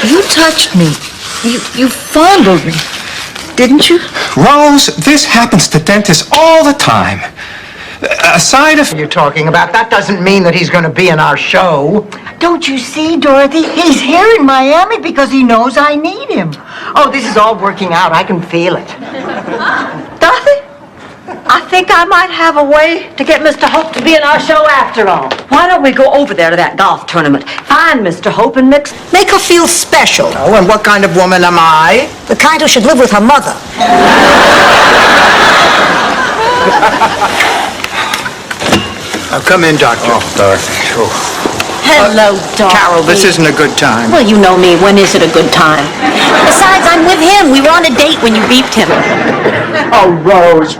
You touched me. You fondled me. Didn't you? Rose, this happens to dentists all the time. Aside of... You're talking about, that doesn't mean that he's going to be in our show. Don't you see, Dorothy? He's here in Miami because he knows I need him. Oh, this is all working out. I can feel it. Dorothy, I think I might have a way to get Mr. Hope to be in our show after all. Why don't we go over there to that golf tournament, find Mr. Hope and Make her feel special. Oh, and what kind of woman am I? The kind who should live with her mother. Come in, Doctor. Oh, Dorothy. Hello, Dorothy. Carol, this isn't a good time. Well, you know me. When is it a good time? Besides, I'm with him. We were on a date when you beeped him. Oh,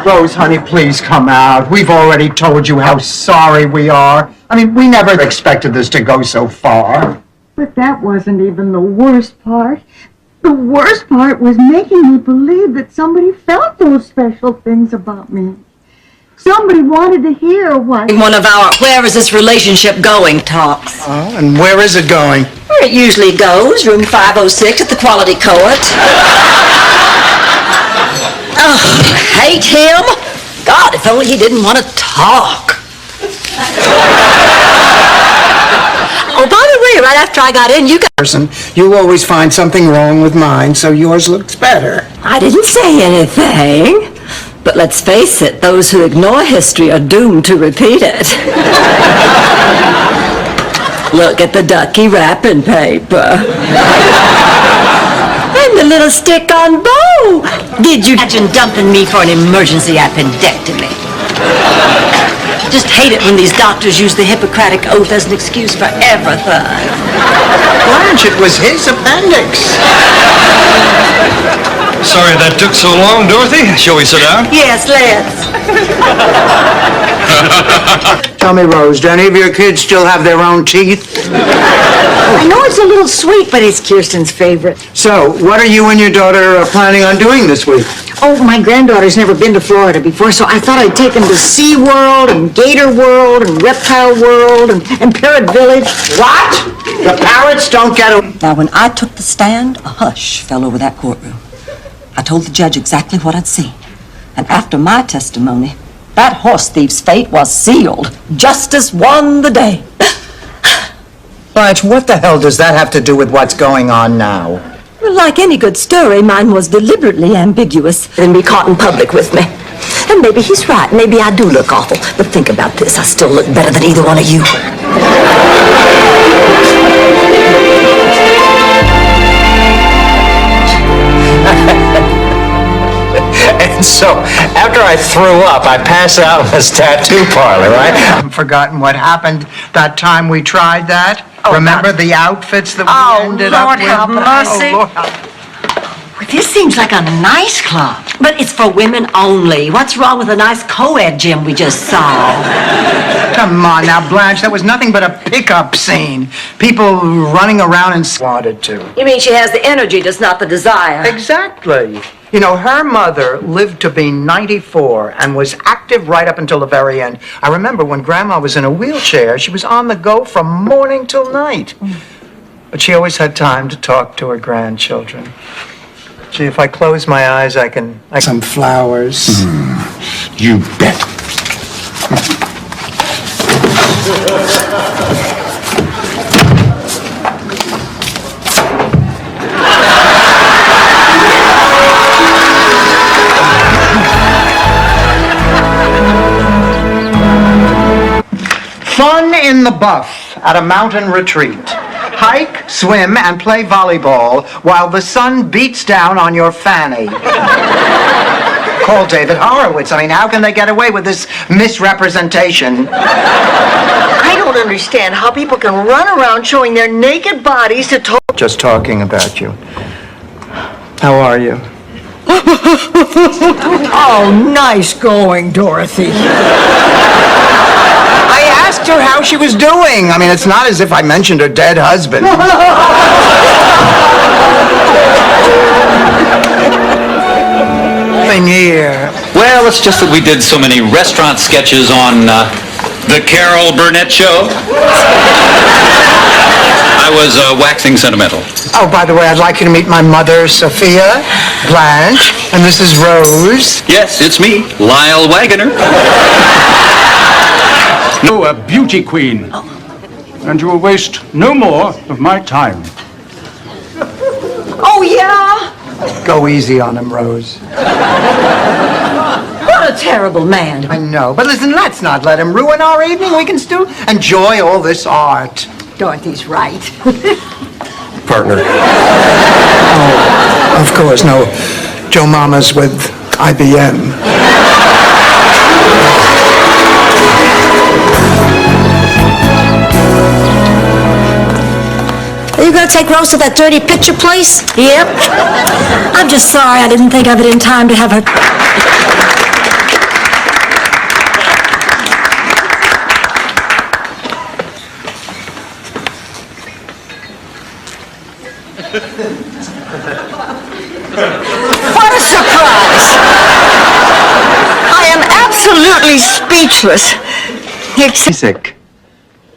Rose, honey, please come out. We've already told you how sorry we are. I mean, we never expected this to go so far. But that wasn't even the worst part. The worst part was making me believe that somebody felt those special things about me. Somebody wanted to hear what... One of our "Where is this relationship going?" talks. Oh, and where is it going? Where it usually goes, room 506 at the Quality Court. Oh, hate him? God, if only he didn't want to talk. Oh, by the way, right after I got in, you got... You always find something wrong with mine, so yours looks better. I didn't say anything. But let's face it, those who ignore history are doomed to repeat it. Look at the ducky wrapping paper. And the little stick-on bow. Did you imagine dumping me for an emergency appendectomy? Just hate it when these doctors use the Hippocratic Oath as an excuse for everything. Blanche, it was his appendix. Sorry that took so long, Dorothy. Shall we sit down? Yes, let's. Tell me, Rose, do any of your kids still have their own teeth? I know it's a little sweet, but it's Kirsten's favorite. So, what are you and your daughter planning on doing this week? Oh, my granddaughter's never been to Florida before, so I thought I'd take them to Sea World and Gator World and Reptile World and Parrot Village. What? The parrots don't get a... Now, when I took the stand, a hush fell over that courtroom. I told the judge exactly what I'd seen. And after my testimony, that horse thief's fate was sealed. Justice won the day. Blanche, what the hell does that have to do with what's going on now? Well, like any good story, mine was deliberately ambiguous. And be caught in public with me. And maybe he's right. Maybe I do look awful. But think about this. I still look better than either one of you. And so, after I threw up, I passed out in this tattoo parlor, right? I've forgotten what happened that time we tried that. Remember the outfits that we ended up with? Have mercy. Oh, Lord. Well, this seems like a nice club. But it's for women only. What's wrong with a nice co-ed gym we just saw? Come on now, Blanche, that was nothing but a pickup scene. People running around and wanted to. You mean she has the energy, just not the desire? Exactly. You know, her mother lived to be 94 and was active right up until the very end. I remember when Grandma was in a wheelchair, she was on the go from morning till night. But she always had time to talk to her grandchildren. Gee, if I close my eyes, I can... Some flowers. You bet. Fun in the buff at a mountain retreat. hike, swim, and play volleyball while the sun beats down on your fanny. Call David Horowitz. I mean, how can they get away with this misrepresentation? I don't understand how people can run around showing their naked bodies to Just talking about you. How are you? Oh, nice going, Dorothy. I asked her how she was doing. I mean, it's not as if I mentioned her dead husband. Well, it's just that we did so many restaurant sketches on the Carol Burnett Show. I was waxing sentimental. Oh, by the way, I'd like you to meet my mother, Sophia, Blanche, and this is Rose. Yes, it's me, Lyle Wagoner. No, a beauty queen. And you will waste no more of my time. Oh, yeah? Go easy on him, Rose. What a terrible man. I know, but listen, let's not let him ruin our evening. We can still enjoy all this art. Dorothy's right. Partner. Oh, of course, no. Joe Mama's with IBM. Are you going to take Rose to that dirty picture place? Yep. I'm just sorry I didn't think of it in time to have her... What a surprise! I am absolutely speechless. Sick.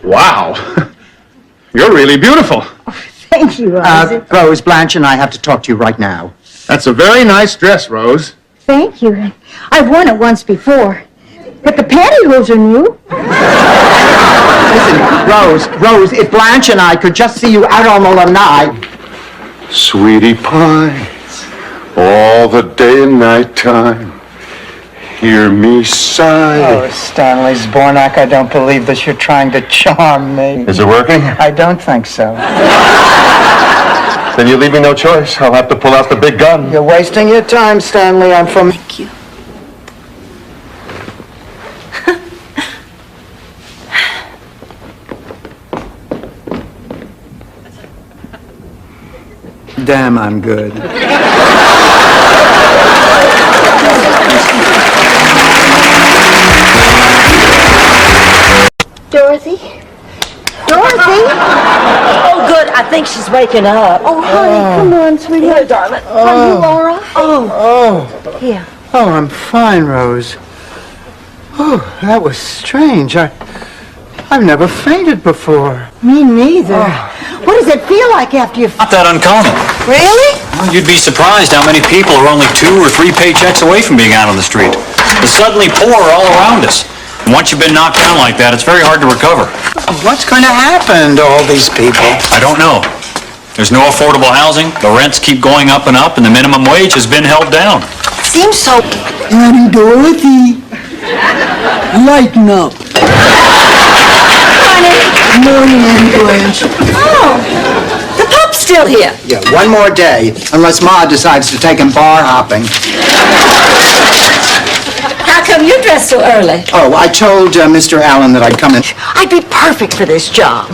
Wow. You're really beautiful. Thank you, Isaac. Rose, Blanche and I have to talk to you right now. That's a very nice dress, Rose. Thank you. I've worn it once before. But the pantyhose are new. Listen, Rose, if Blanche and I could just see you out on the lanai. Sweetie pie, all the day and night time, hear me sigh. Oh, Stanley Zbornak, I don't believe that you're trying to charm me. Is it working? I don't think so. Then you leave me no choice. I'll have to pull out the big gun. You're wasting your time, Stanley. I'm from... Thank you. Damn, I'm good. Dorothy? Dorothy? Oh, good. I think she's waking up. Oh, honey, come on, sweetie. Here, darling. Are you all right? Oh. Here. Oh, I'm fine, Rose. Oh, that was strange. I've never fainted before. Me neither. What does it feel like after you... Not that uncommon. Really? Well, you'd be surprised how many people are only 2 or 3 paychecks away from being out on the street. The suddenly poor are all around us. And once you've been knocked down like that, it's very hard to recover. What's going to happen to all these people? I don't know. There's no affordable housing, the rents keep going up and up, and the minimum wage has been held down. Seems so... Honey, Dorothy, lighten up. Morning, Blanche. Oh, the pup's still here. Yeah, one more day, unless Ma decides to take him bar hopping. How come you dressed so early? Oh, I told Mr. Allen that I'd come in. I'd be perfect for this job.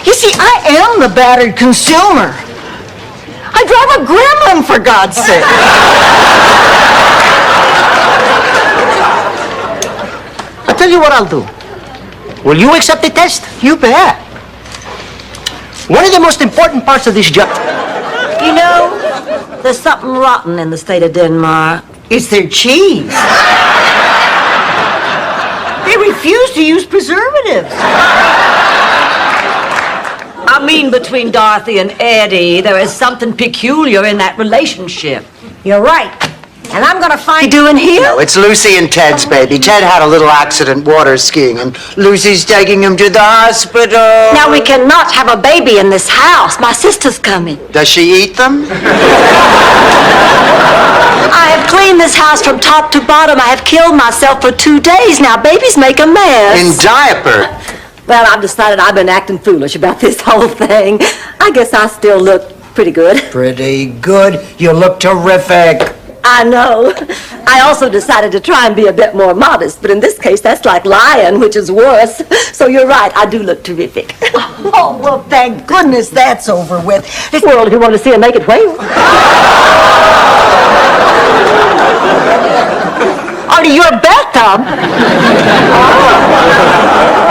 You see, I am the battered consumer. I drive a gremlin, for God's sake. I'll tell you what I'll do. Will you accept the test? You bet. One of the most important parts of this job... You know, there's something rotten in the state of Denmark. It's their cheese. They refuse to use preservatives. I mean, between Dorothy and Eddie, there is something peculiar in that relationship. You're right. And I'm gonna find... You doing here? No, it's Lucy and Ted's baby. Ted had a little accident water skiing, and Lucy's taking him to the hospital. Now, we cannot have a baby in this house. My sister's coming. Does she eat them? I have cleaned this house from top to bottom. I have killed myself for 2 days now. Babies make a mess. In diaper. Well, I've decided I've been acting foolish about this whole thing. I guess I still look pretty good. Pretty good. You look terrific. I know. I also decided to try and be a bit more modest, but in this case, that's like lying, which is worse. So you're right, I do look terrific. Oh, well, thank goodness that's over with. This world, if you want to see a naked whale. Artie, you're a bathtub.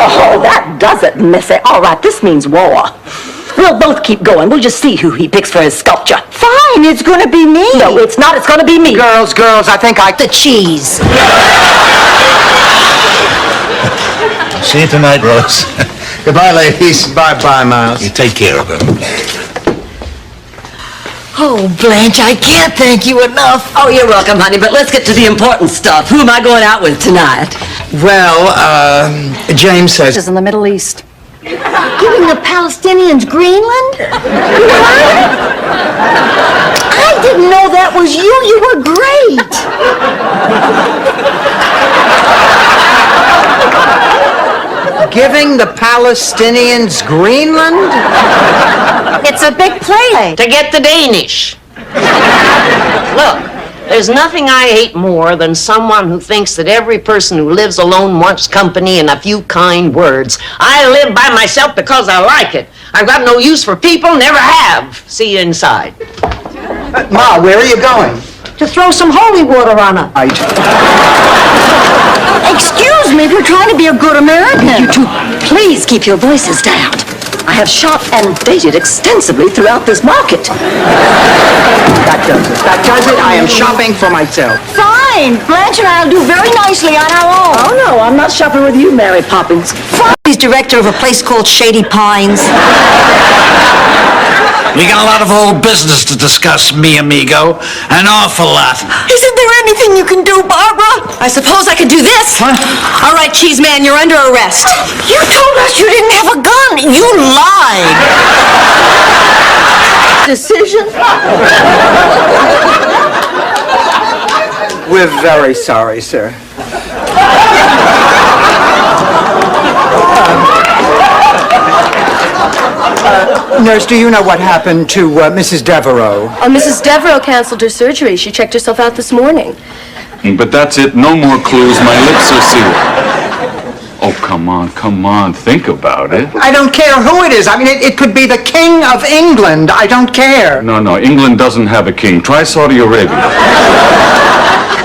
Oh, that does it, Missy. All right, this means war. We'll both keep going. We'll just see who he picks for his sculpture. Fine, it's going to be me. No, it's not. It's going to be me. Girls, I think The cheese. See you tonight, Rose. Goodbye, ladies. Bye-bye, Miles. You take care of her. Oh, Blanche, I can't thank you enough. Oh, you're welcome, honey, but let's get to the important stuff. Who am I going out with tonight? Well, James says... In the Middle East. Giving the Palestinians Greenland? I didn't know that was you. You were great. Giving the Palestinians Greenland? It's a big play. To get the Danish. Look, there's nothing I hate more than someone who thinks that every person who lives alone wants company and a few kind words. I live by myself because I like it. I've got no use for people, never have. See you inside. Ma, where are you going? To throw some holy water on her. Excuse me if you're trying to be a good American. You two, please keep your voices down. I have shopped and dated extensively throughout this market. That does it. That does it. I am shopping for myself. Fine. Blanche and I'll do very nicely on our own. Oh, no, I'm not shopping with you, Mary Poppins. He's director of a place called Shady Pines. We got a lot of old business to discuss, mi amigo. An awful lot. Isn't there anything you can do, Barbara? I suppose I could do this. What? All right, cheese man, you're under arrest. You told us you didn't have a gun. You lied. Decision? We're very sorry, sir. Nurse, do you know what happened to Mrs. Devereaux? Oh, Mrs. Devereaux canceled her surgery. She checked herself out this morning. But that's it. No more clues. My lips are sealed. Oh, come on. Think about it. I don't care who it is. I mean, it could be the King of England. I don't care. No. England doesn't have a king. Try Saudi Arabia.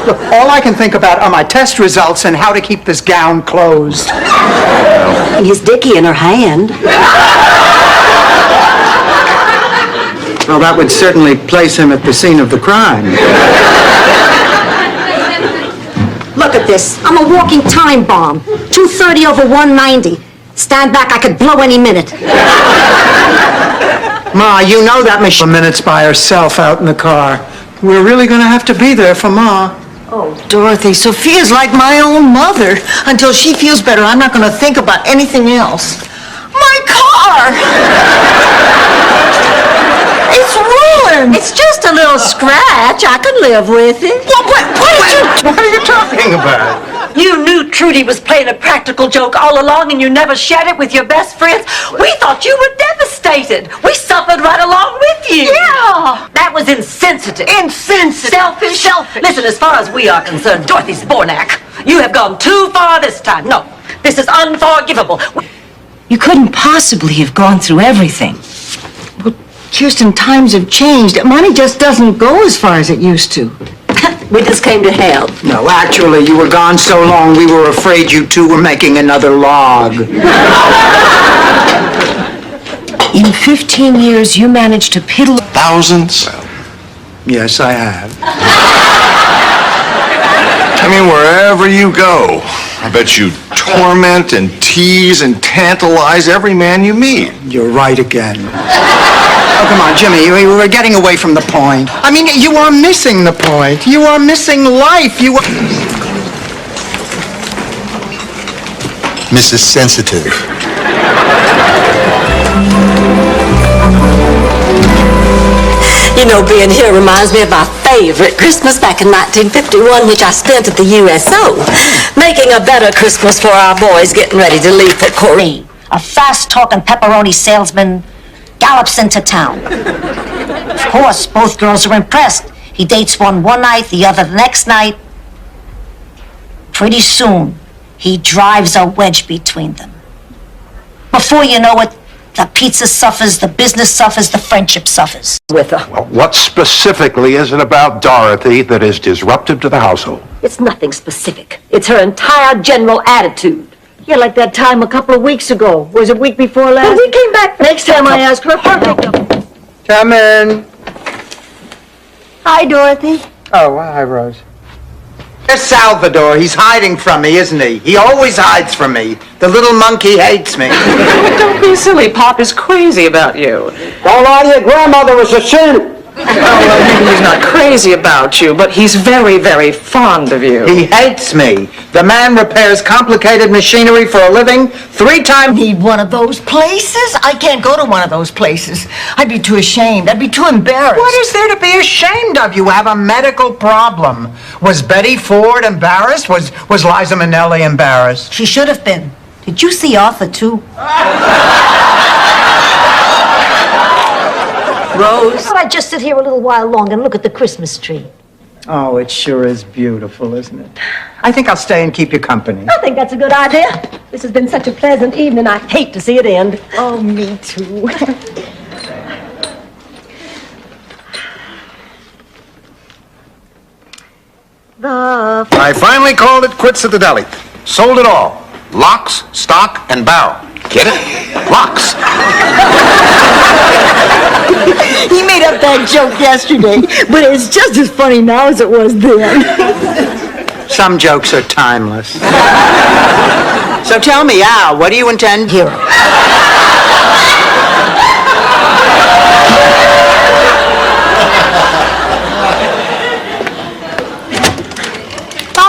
Look, all I can think about are my test results and how to keep this gown closed. And his dicky in her hand. Well, that would certainly place him at the scene of the crime. Look at this. I'm a walking time bomb. 230 over 190. Stand back, I could blow any minute. Ma, you know that machine minutes by herself out in the car. We're really going to have to be there for Ma. Oh, Dorothy, Sophia's like my own mother. Until she feels better, I'm not going to think about anything else. My car! It's ruined! It's just a little scratch. I could live with it. What are you talking about? You knew Trudy was playing a practical joke all along and you never shared it with your best friends. We thought you were devastated. We suffered right along with you. Yeah. That was insensitive. Insensitive. Selfish. Listen, as far as we are concerned, Dorothy Spornak, you have gone too far this time. No, this is unforgivable. You couldn't possibly have gone through everything. Kirsten, times have changed. Money just doesn't go as far as it used to. We just came to help. No, actually, you were gone so long we were afraid you two were making another log. In 15 years, you managed to piddle... Thousands? Yes, I have. I mean, wherever you go, I bet you torment and tease and tantalize every man you meet. You're right again. Oh, come on, Jimmy, we're getting away from the point. I mean, you are missing the point. You are missing life. You are... Mrs. Sensitive. You know, being here reminds me of my favorite Christmas back in 1951, which I spent at the USO, making a better Christmas for our boys getting ready to leave for Korea. a fast-talking pepperoni salesman gallops into town. Of course, both girls are impressed. He dates one night, the other the next night. Pretty soon, he drives a wedge between them. Before you know it, the pizza suffers, the business suffers, the friendship suffers. With her. Well, what specifically is it about Dorothy that is disruptive to the household? It's nothing specific. It's her entire general attitude. Yeah, like that time a couple of weeks ago. Was it week before last? When we came back. Next time I ask her, her makeup. Come in. Hi, Dorothy. Oh, hi, Rose. There's Salvador. He's hiding from me, isn't he? He always hides from me. The little monkey hates me. Don't be silly. Pop is crazy about you. Don't lie to your grandmother. It's a sin. Well, maybe he's not crazy about you, but he's very, very fond of you. He hates me. The man repairs complicated machinery for a living 3 times. Need one of those places? I can't go to one of those places. I'd be too ashamed. I'd be too embarrassed. What is there to be ashamed of? You have a medical problem. Was Betty Ford embarrassed? Was Liza Minnelli embarrassed? She should have been. Did you see Arthur, too? Rose? Thought I'd just sit here a little while longer and look at the Christmas tree. Oh, it sure is beautiful, isn't it? I think I'll stay and keep you company. I think that's a good idea. This has been such a pleasant evening. I hate to see it end. Oh, me too. I finally called it quits at the deli. Sold it all. Locks, stock, and barrel. Get it? Locks. He made up that joke yesterday, but it's just as funny now as it was then. Some jokes are timeless. So tell me, Al, what do you intend? Hero.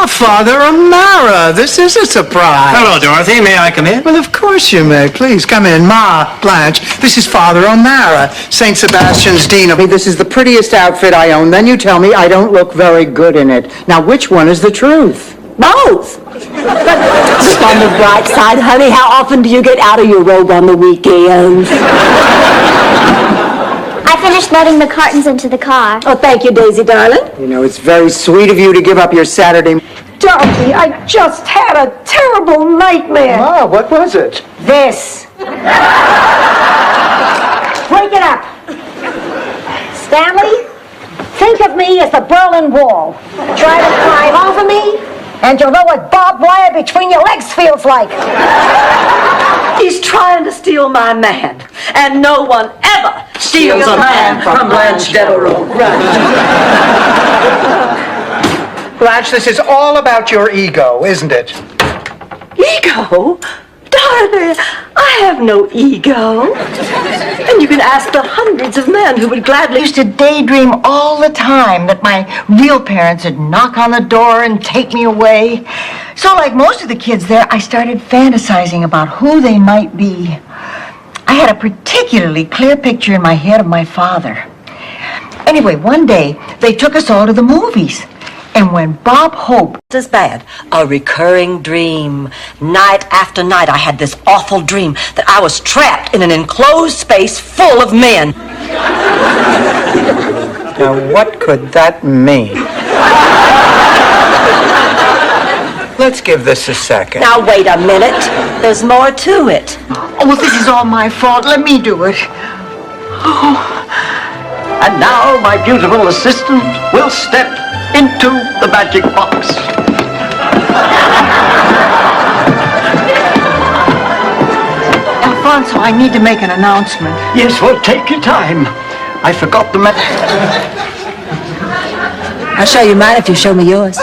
Father Amara, this is a surprise. Hello, Dorothy. May I come in? Well, of course you may. Please come in. Ma, Blanche, this is Father O'Mara, St. Sebastian's Dean. This is the prettiest outfit I own. Then you tell me I don't look very good in it. Now, which one is the truth? Both. Look on the bright side, honey. How often do you get out of your robe on the weekends? I finished loading the cartons into the car. Oh, thank you, Daisy, darling. You know, it's very sweet of you to give up your Saturday. Dorothy, I just had a terrible nightmare. Ma, what was it? This. Break it up. Stanley, think of me as the Berlin Wall. Try to climb over me, and you'll know what barbed wire between your legs feels like. He's trying to steal my man, and no one ever steals a man from Blanche Devereaux. Blanche, this is all about your ego, isn't it? Ego? Dorothy, I have no ego. And you can ask the hundreds of men who would gladly... I used to daydream all the time that my real parents would knock on the door and take me away. So like most of the kids there, I started fantasizing about who they might be. I had a particularly clear picture in my head of my father. Anyway, one day, they took us all to the movies. And when Bob Hope... As bad. A recurring dream. Night after night, I had this awful dream that I was trapped in an enclosed space full of men. Now, what could that mean? Let's give this a second. Now, wait a minute. There's more to it. Oh, this is all my fault. Let me do it. Oh. And now my beautiful assistant will step into the magic box. Alfonso, I need to make an announcement. Yes, well, take your time. I forgot the I'll show you mine if you show me yours.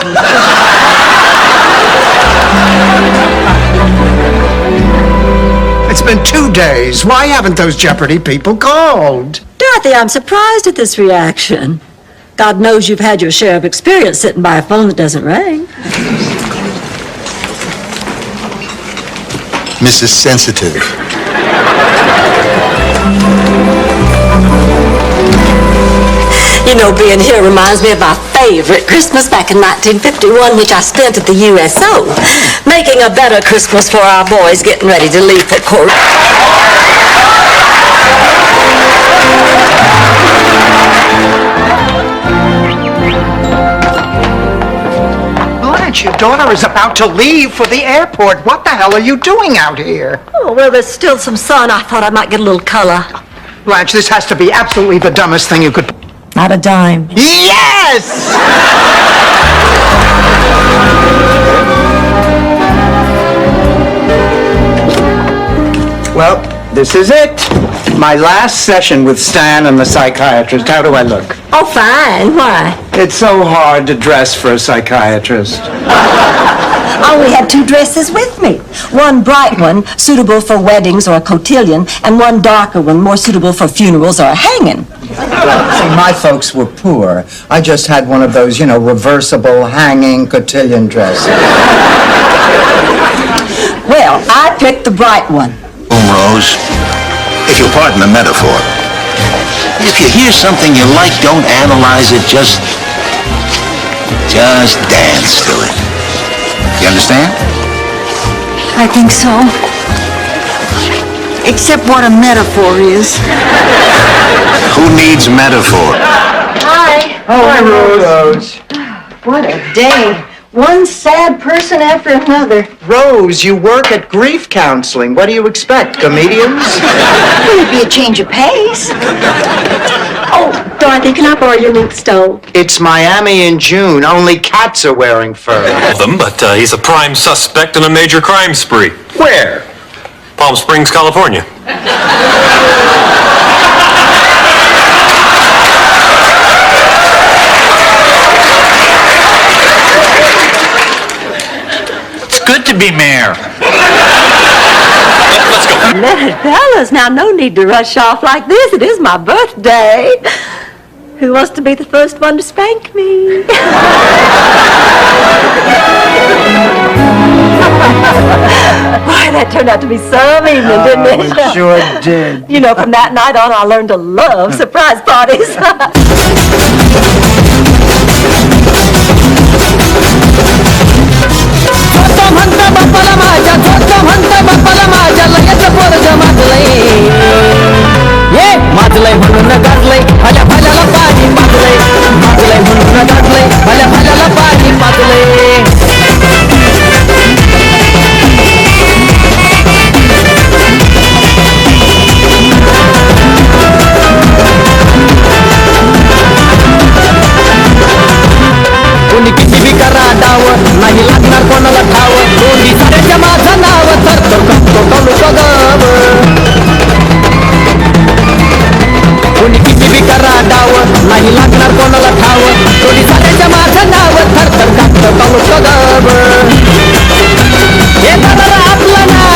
It's been 2 days. Why haven't those Jeopardy people called? Dorothy, I'm surprised at this reaction. God knows you've had your share of experience sitting by a phone that doesn't ring. Mrs. Sensitive. You know, being here reminds me of my favorite favorite Christmas back in 1951, which I spent at the USO, making a better Christmas for our boys getting ready to leave for court. Blanche, your daughter is about to leave for the airport. What the hell are you doing out here? Oh, well, there's still some sun. I thought I might get a little color. Blanche, this has to be absolutely the dumbest thing you could... Not a dime. Yes! Well, this is it. My last session with Stan and the psychiatrist. How do I look? Oh, fine. Why? It's so hard to dress for a psychiatrist. I only had 2 dresses with me. One bright one, suitable for weddings or a cotillion, and one darker one, more suitable for funerals or a hanging. See, my folks were poor. I just had one of those, reversible, hanging cotillion dresses. Well, I picked the bright one. Rose, if you'll pardon the metaphor, if you hear something you like, don't analyze it, just dance to it. You understand? I think so. Except what a metaphor is. Who needs metaphor? Hi. Oh, hi, Rose. What a day. One sad person after another. Rose, you work at grief counseling. What do you expect, comedians? It'd be a change of pace. Oh, Dorothy, can I borrow your mink stove? It's Miami in June. Only cats are wearing fur. Them, but he's a prime suspect in a major crime spree. Where? Palm Springs, California. Good to be mayor. Let's go. Fellas, now no need to rush off like this. It is my birthday. Who wants to be the first one to spank me? Boy, that turned out to be some evening, didn't it? It sure did. You know, from that night on, I learned to love surprise parties. माजलय म्हणून गाजलय भल्या भल्याला पाणी माजलय माजलय म्हणून गाजलय भल्या भल्याला पाणी माजलय कोणी किती B करा डाव नाही लागणार कोणाला ठाव दोन्ही साऱ्याच्या माझं नाव तर तो गाव कोणी किती बी करा डाव नाही लागणार कोणाला ठाव कोणी साऱ्याच्या माझं नाव थरथर कापतं तालुका गाव हे दादा आपलं नाव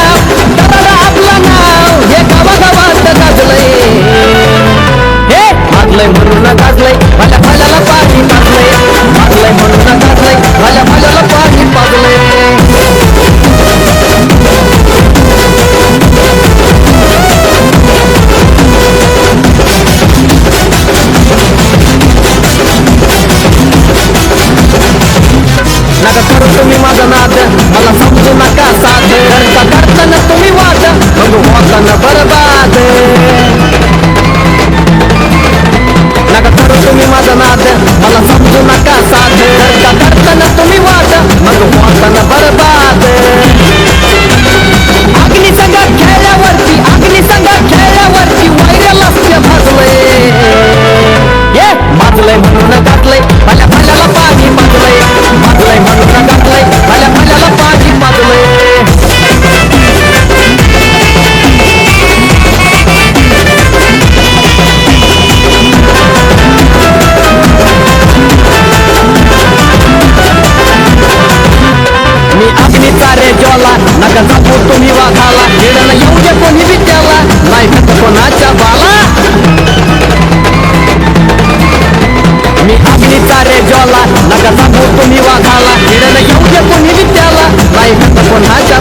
हे गावागावात गाजलंय हे माजलंय म्हणून गाजलय भल्या भल्याला पाणी माजलंय माजलंय म्हणून गाजलय भल्या भल्याला पाणी माजलंय नका करू तुम्ही माझा नाद मला समजू नका साथ घरचा करताना तुम्ही वाद मग होताना बरबाद नका करू तुम्ही माझा नाद मला समजू नका साथ घरचा करताना तुम्ही वाद मग होताना बरबाद अग्निसंग खेळल्यावरती वैर लक्ष्य भाजलंय हे माजलंय म्हणून गाजलंय भल्या भल्याला पाणी माजलंय माजलंय म्हणून गाजलंय भल्या भल्याला पाणी माजलंय मी अग्नीचा रे ज्वाला नका जाऊ तुम्ही वाघाला येणं येऊ दे कोणी विद्याला नाही फक्त कोणाच्या बाला मी अग्नीचा रे ज्वाला नका जाऊ तुम्ही वाघाला येणं येऊ दे कोणी विद्याला नाही फक्त कोणाच्या